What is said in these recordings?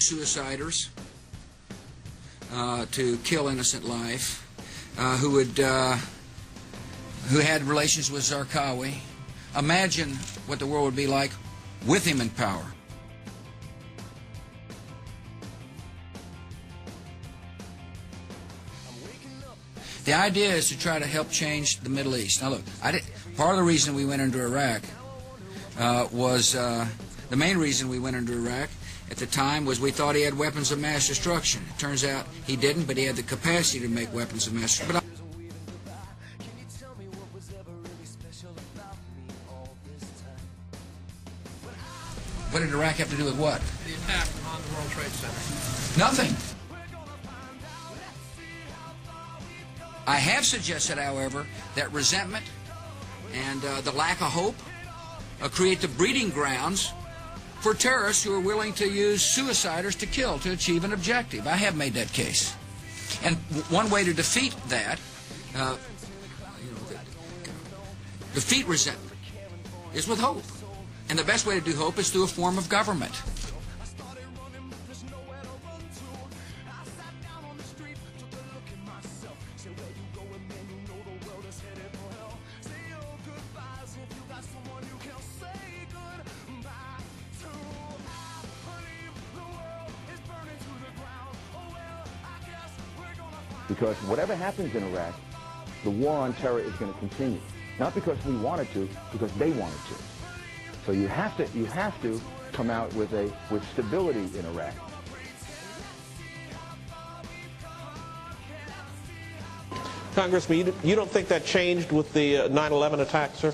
suiciders to kill innocent life, who had relations with Zarqawi. Imagine what the world would be like with him in power. The idea is to try to help change the Middle East. Now look, part of the reason we went into Iraq was the main reason we went into Iraq at the time was we thought he had weapons of mass destruction. It turns out he didn't, but he had the capacity to make weapons of mass destruction. What did Iraq have to do with what? The attack on the World Trade Center. Nothing. I have suggested, however, that resentment and the lack of hope create the breeding grounds for terrorists who are willing to use suiciders to kill to achieve an objective. I have made that case. And one way to defeat that, defeat resentment, is with hope. And the best way to do hope is through a form of government. Because whatever happens in Iraq, the war on terror is going to continue. Not because we wanted to, because they wanted to. So you have to come out with stability in Iraq. Congressman, you don't think that changed with the 9/11 attack, sir?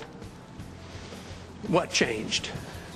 What changed?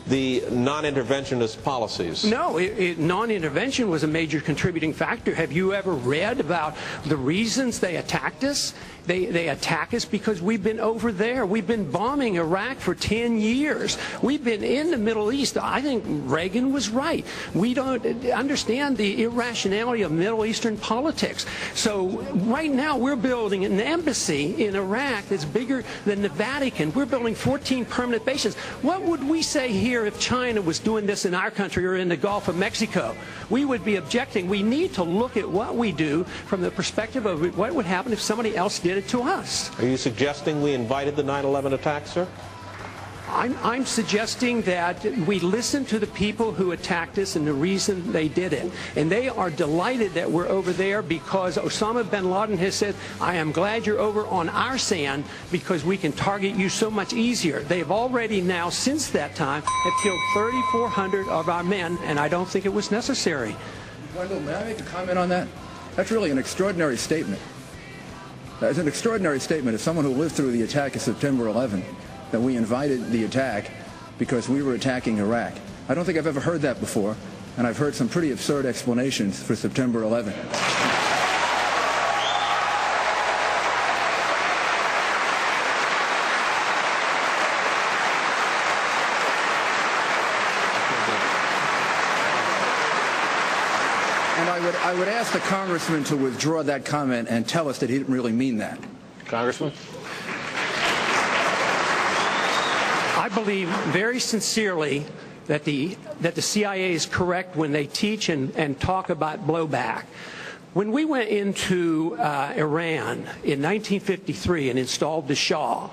The non-interventionist policies. No, non-intervention was a major contributing factor. Have you ever read about the reasons they attacked us? They attack us because we've been over there. We've been bombing Iraq for 10 years. We've been in the Middle East. I think Reagan was right. We don't understand the irrationality of Middle Eastern politics. So right now we're building an embassy in Iraq that's bigger than the Vatican. We're building 14 permanent bases. What would we say here if China was doing this in our country or in the Gulf of Mexico? We would be objecting. We need to look at what we do from the perspective of what would happen if somebody else did it to us. Are you suggesting we invited the 9/11 attack, sir? I'm suggesting that we listen to the people who attacked us and the reason they did it. And they are delighted that we're over there because Osama bin Laden has said, I am glad you're over on our sand because we can target you so much easier. They've already now, since that time, have killed 3,400 of our men, and I don't think it was necessary. Wendell, may I make a comment on that? That's really an extraordinary statement. It's an extraordinary statement of someone who lived through the attack of September 11th, that we invited the attack because we were attacking Iraq. I don't think I've ever heard that before, and I've heard some pretty absurd explanations for September 11th. And I would ask the congressman to withdraw that comment and tell us that he didn't really mean that. Congressman? I believe very sincerely that the CIA is correct when they teach and talk about blowback. When we went into Iran in 1953 and installed the Shah,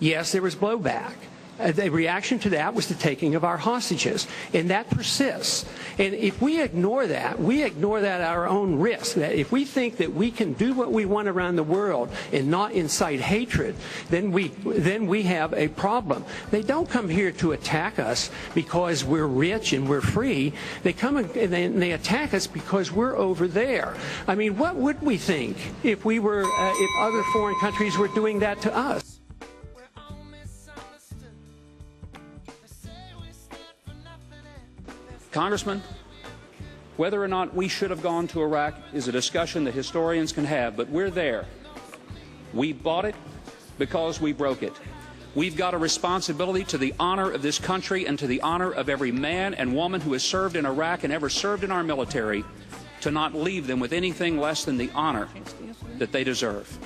yes, there was blowback. The reaction to that was the taking of our hostages, and that persists. And if we ignore that at our own risk. That if we think that we can do what we want around the world and not incite hatred, then we have a problem. They don't come here to attack us because we're rich and we're free. They come and they attack us because we're over there. I mean, what would we think if we were if other foreign countries were doing that to us? Congressman, whether or not we should have gone to Iraq is a discussion that historians can have, but we're there. We bought it because we broke it. We've got a responsibility to the honor of this country and to the honor of every man and woman who has served in Iraq and ever served in our military to not leave them with anything less than the honor that they deserve.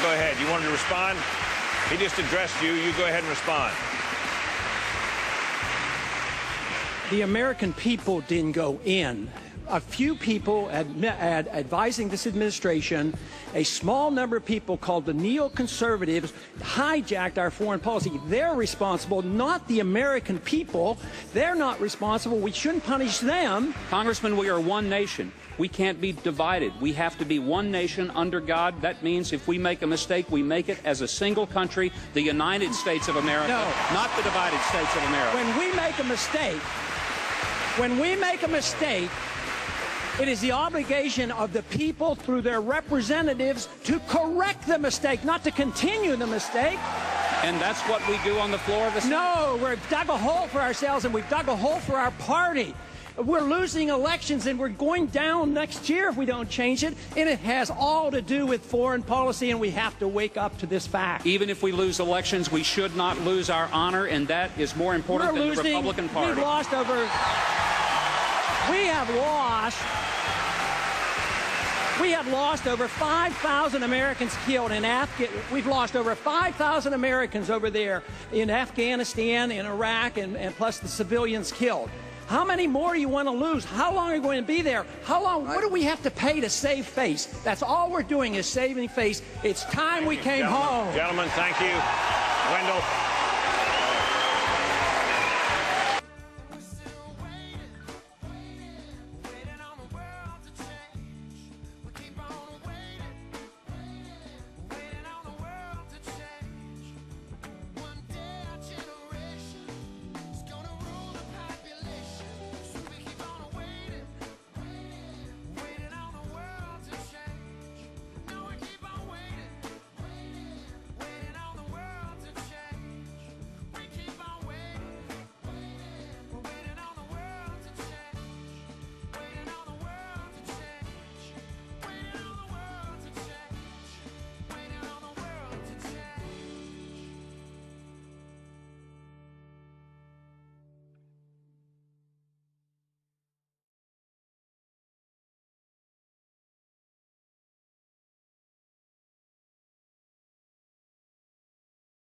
Go ahead. You wanted to respond? He just addressed you. You go ahead and respond. The American people didn't go in. A few people advising this administration, a small number of people called the neoconservatives, hijacked our foreign policy. They're responsible, not the American people. They're not responsible. We shouldn't punish them. Congressman, we are one nation. We can't be divided. We have to be one nation under God. That means if we make a mistake, we make it as a single country, the United States of America, not the divided States of America. When we make a mistake, it is the obligation of the people through their representatives to correct the mistake, not to continue the mistake. And that's what we do on the floor of the Senate? No, we've dug a hole for ourselves, and we've dug a hole for our party. We're losing elections, and we're going down next year if we don't change it. And it has all to do with foreign policy, and we have to wake up to this fact. Even if we lose elections, we should not lose our honor, and that is more important than the Republican Party. We have lost over 5,000 Americans killed in Afghanistan. We've lost over 5,000 Americans over there in Afghanistan, in Iraq, and plus the civilians killed. How many more do you want to lose? How long are you going to be there? How long? What do we have to pay to save face? That's all we're doing is saving face. It's time we came home. Gentlemen, thank you. Wendell.